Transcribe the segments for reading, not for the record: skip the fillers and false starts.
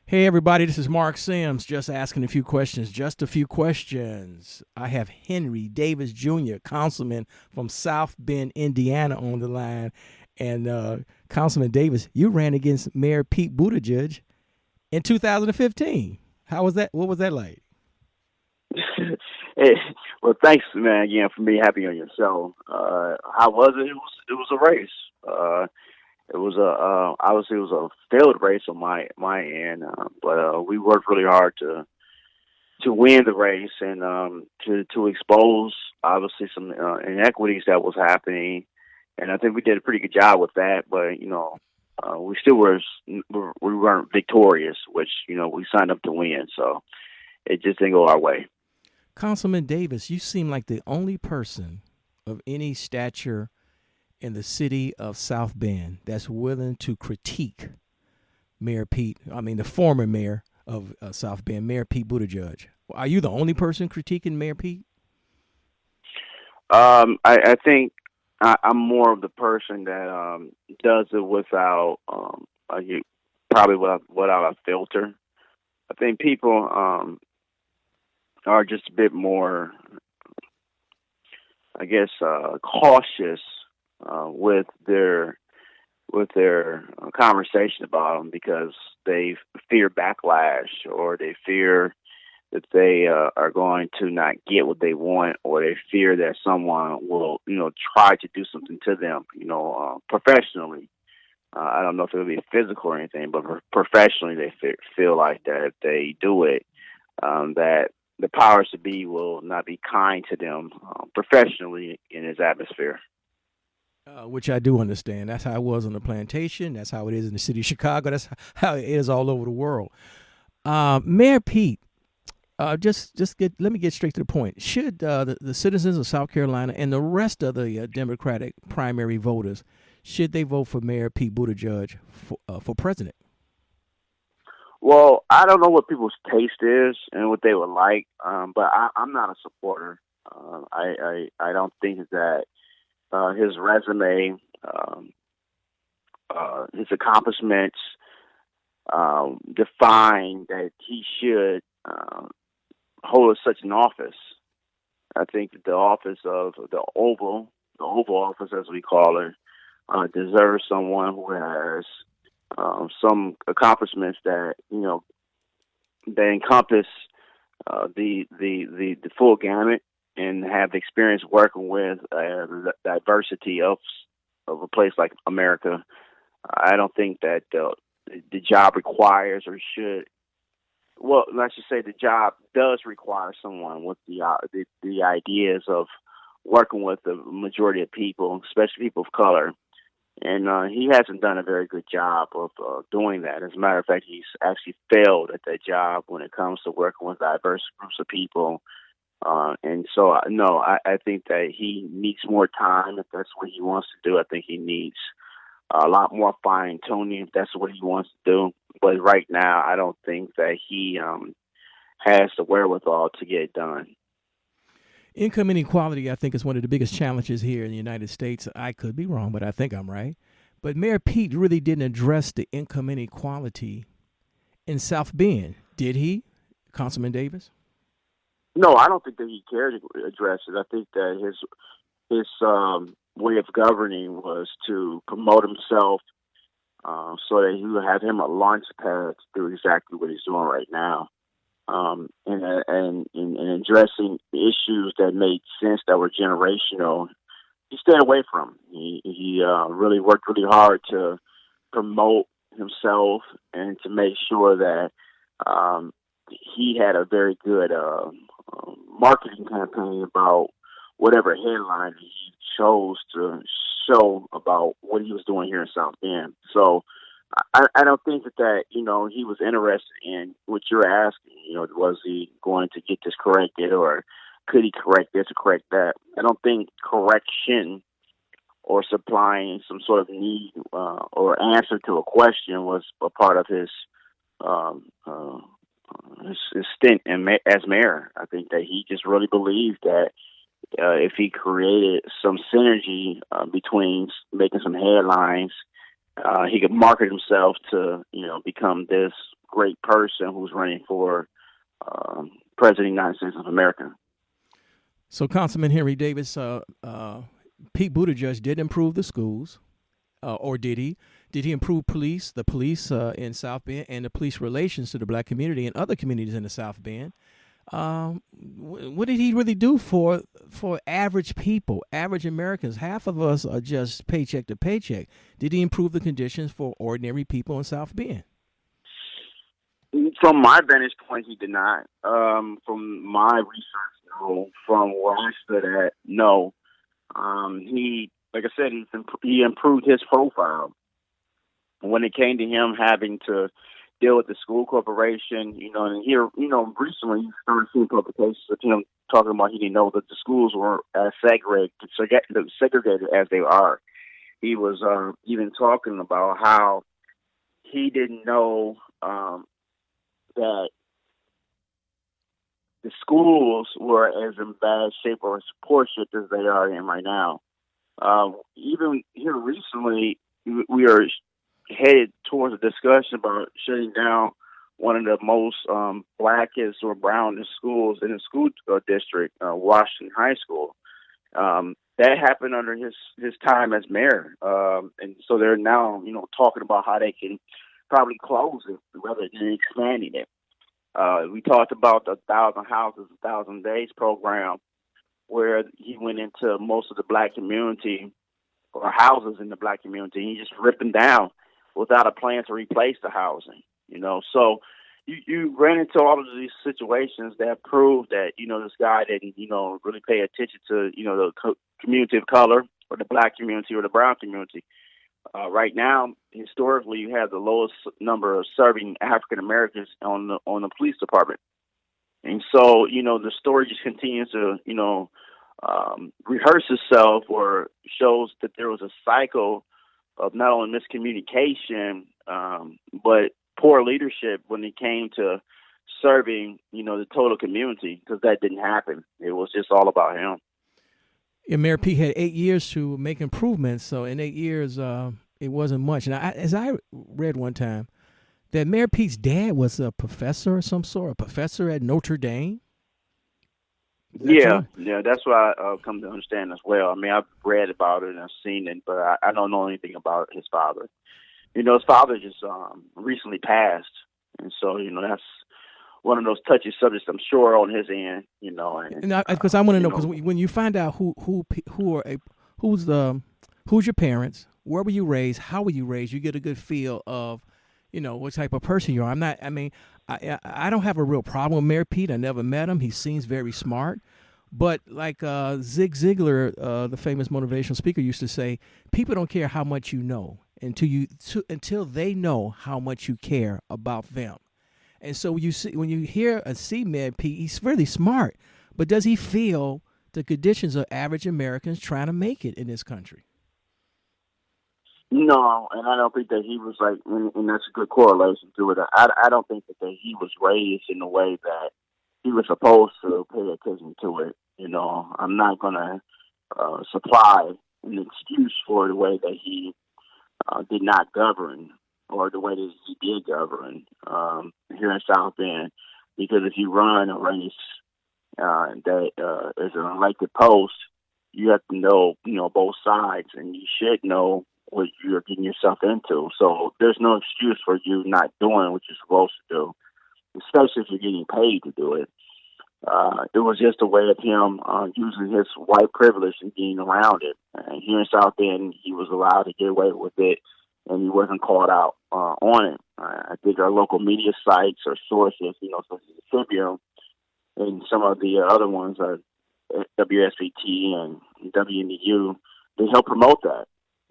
Hey everybody, this is Marc Sims. Just asking a few questions. Just a few questions. I have Henry Davis Jr., councilman from South Bend, Indiana, on the line. And Councilman Davis, you ran against Mayor Pete Buttigieg in 2015. How was that? What was that like? Hey, well, thanks, man, again for me happy on your show. How was it? It was a race. It was obviously it was a failed race on my end, but we worked really hard to win the race and to expose obviously some inequities that was happening, and I think we did a pretty good job with that. But we still we weren't victorious, which we signed up to win, so it just didn't go our way. Councilman Davis, you seem like the only person of any stature in the city of South Bend that's willing to critique the former mayor of South Bend, Mayor Pete Buttigieg. Are you the only person critiquing Mayor Pete? I think I'm more of the person that does it without probably without a filter. I think people are just a bit more, I guess, cautious with their conversation about them because they fear backlash or they fear that they are going to not get what they want, or they fear that someone will, try to do something to them, professionally. I don't know if it'll be physical or anything, but professionally, they feel like that if they do it, that the powers to be will not be kind to them professionally in his atmosphere. Which I do understand. That's how it was on the plantation. That's how it is in the city of Chicago. That's how it is all over the world. Mayor Pete, let me get straight to the point. Should the citizens of South Carolina and the rest of the Democratic primary voters should they vote for Mayor Pete Buttigieg for president? Well, I don't know what people's taste is and what they would like, but I'm not a supporter. I don't think that his resume, his accomplishments define that he should hold such an office. I think that the office of the Oval Office, as we call it, deserves someone who has some accomplishments that they encompass the full gamut and have experience working with the diversity of a place like America. I don't think that the job requires or should. Well, let's just say the job does require someone with the ideas of working with the majority of people, especially people of color. And he hasn't done a very good job of doing that. As a matter of fact, he's actually failed at that job when it comes to working with diverse groups of people. And so, no, I think that he needs more time if that's what he wants to do. I think he needs a lot more fine tuning if that's what he wants to do. But right now, I don't think that he has the wherewithal to get it done. Income inequality, I think, is one of the biggest challenges here in the United States. I could be wrong, but I think I'm right. But Mayor Pete really didn't address the income inequality in South Bend, did he, Councilman Davis? No, I don't think that he cared to address it. I think that his way of governing was to promote himself, so that he would have him a launch pad to do exactly what he's doing right now. And addressing issues that made sense that were generational, he stayed away from. He really worked really hard to promote himself and to make sure that he had a very good marketing campaign about whatever headline he chose to show about what he was doing here in South Bend. So I don't think that he was interested in what you're asking. Was he going to get this corrected, or could he correct this or correct that? I don't think correction or supplying some sort of need or answer to a question was a part of um, uh, his stint as mayor. I think that he just really believed that if he created some synergy between making some headlines, he could market himself to become this great person who's running for President of the United States of America. So, Councilman Henry Davis, Pete Buttigieg did improve the schools, or did he? Did he improve the police in South Bend, and the police relations to the black community and other communities in the South Bend? What did he really do for average people, average Americans? Half of us are just paycheck to paycheck. Did he improve the conditions for ordinary people in South Bend? From my vantage point, he did not. From my research, no. From where I stood at, no. He, like I said, he improved his profile. When it came to him having to deal with the school corporation, and here, recently you started seeing publications of him talking about he didn't know that the schools were as segregated as they are. He was even talking about how he didn't know that the schools were as in bad shape or as poor shape as they are in right now. Even here recently, we are headed towards a discussion about shutting down one of the most blackest or brownest schools in the school district, Washington High School. That happened under his time as mayor, and so they're now talking about how they can probably close it rather than expanding it. We talked about the 1,000 Houses, 1,000 Days program, where he went into most of the black community or houses in the black community, and he just ripped them down without a plan to replace the housing. So you ran into all of these situations that prove that this guy didn't really pay attention to the community of color or the black community or the brown community. Right now, historically, you have the lowest number of serving African Americans on the police department, and so the story just continues to rehearse itself, or shows that there was a cycle of not only miscommunication but poor leadership when it came to serving the total community, because that didn't happen. It was just all about him. Yeah, Mayor Pete had 8 years to make improvements, so in 8 years, it wasn't much. And as I read one time, that Mayor Pete's dad was a professor of some sort, a professor at Notre Dame. Is that true? Yeah, that's what I come to understand as well. I mean, I've read about it and I've seen it, but I don't know anything about his father. His father just recently passed, and so that's one of those touchy subjects, I'm sure, on his end. Because I want to know, because when you find out who's your parents, where were you raised, how were you raised, you get a good feel of what type of person you are. I don't have a real problem with Mayor Pete. I never met him. He seems very smart. But like Zig Ziglar, the famous motivational speaker, used to say, people don't care how much you know until they know how much you care about them. And so when you hear and see Mayor Pete, he's really smart. But does he feel the conditions of average Americans trying to make it in this country? No, and I don't think that he was like, and that's a good correlation to it. I don't think that he was raised in a way that he was supposed to pay attention to it. I'm not going to supply an excuse for the way that he did not govern, or the way that he did govern here in South Bend. Because if you run a race that is an elected post, you have to know, both sides, and you should know what you're getting yourself into. So there's no excuse for you not doing what you're supposed to do, especially if you're getting paid to do it. It was just a way of him using his white privilege and being around it. And here in South Bend, he was allowed to get away with it, and he wasn't called out on it. I think our local media sites or sources, such as the Tribune and some of the other ones, WSBT and WNDU, they help promote that.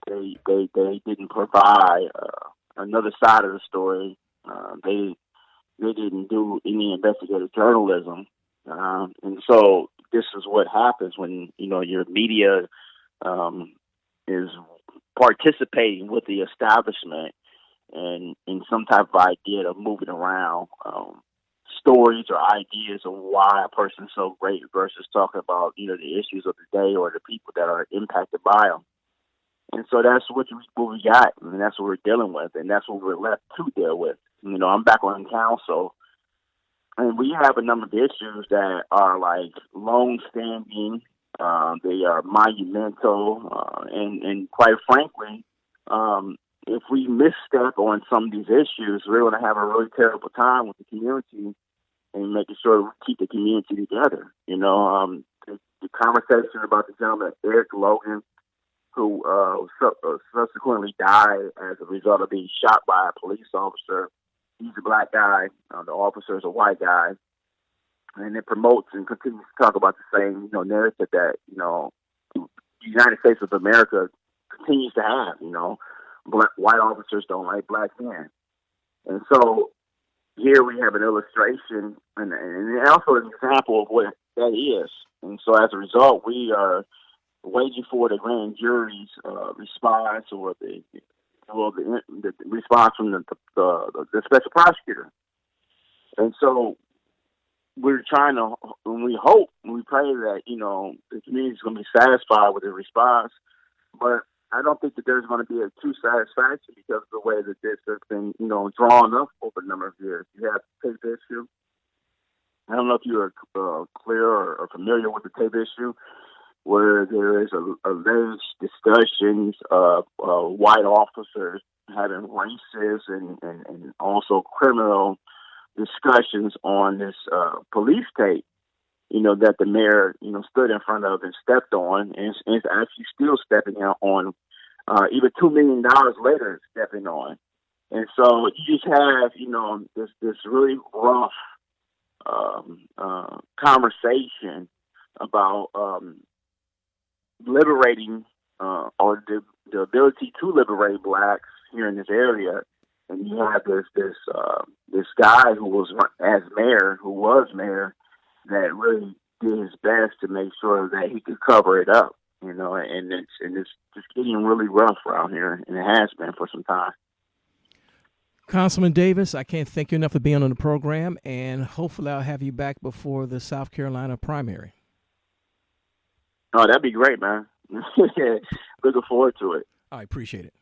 They didn't provide another side of the story. They didn't do any investigative journalism, and so this is what happens when your media is participating with the establishment and in some type of idea of moving around stories or ideas of why a person's so great versus talking about the issues of the day or the people that are impacted by them. And so that's what we got, and that's what we're dealing with, and that's what we're left to deal with. I'm back on council, and we have a number of issues that are like long-standing. They are monumental, and quite frankly, if we misstep on some of these issues, we're going to have a really terrible time with the community and making sure we keep the community together. The conversation about the gentleman Eric Logan, who subsequently died as a result of being shot by a police officer. He's a black guy. The officer is a white guy, and it promotes and continues to talk about the same, narrative that the United States of America continues to have. White officers don't like black men, and so here we have an illustration and also an example of what that is. And so as a result, we are waiting for the grand jury's response or the response from the special prosecutor. And so we're trying to, and we hope, and we pray that, the community is going to be satisfied with the response. But I don't think that there's going to be a true satisfaction because of the way that this has been, drawn up over a number of years. You have the tape issue. I don't know if you're clear or familiar with the tape issue, where there is alleged discussions of white officers having racist and also criminal discussions on this police tape, that the mayor, stood in front of and stepped on, and is actually still stepping out on, even $2 million later, stepping on. And so you just have, this really rough conversation about liberating or the ability to liberate blacks here in this area. And you have this guy who was mayor, that really did his best to make sure that he could cover it up, and it's just getting really rough around here, and it has been for some time. Councilman Davis, I can't thank you enough for being on the program, and hopefully I'll have you back before the South Carolina primary. Oh, that'd be great, man. Looking forward to it. I appreciate it.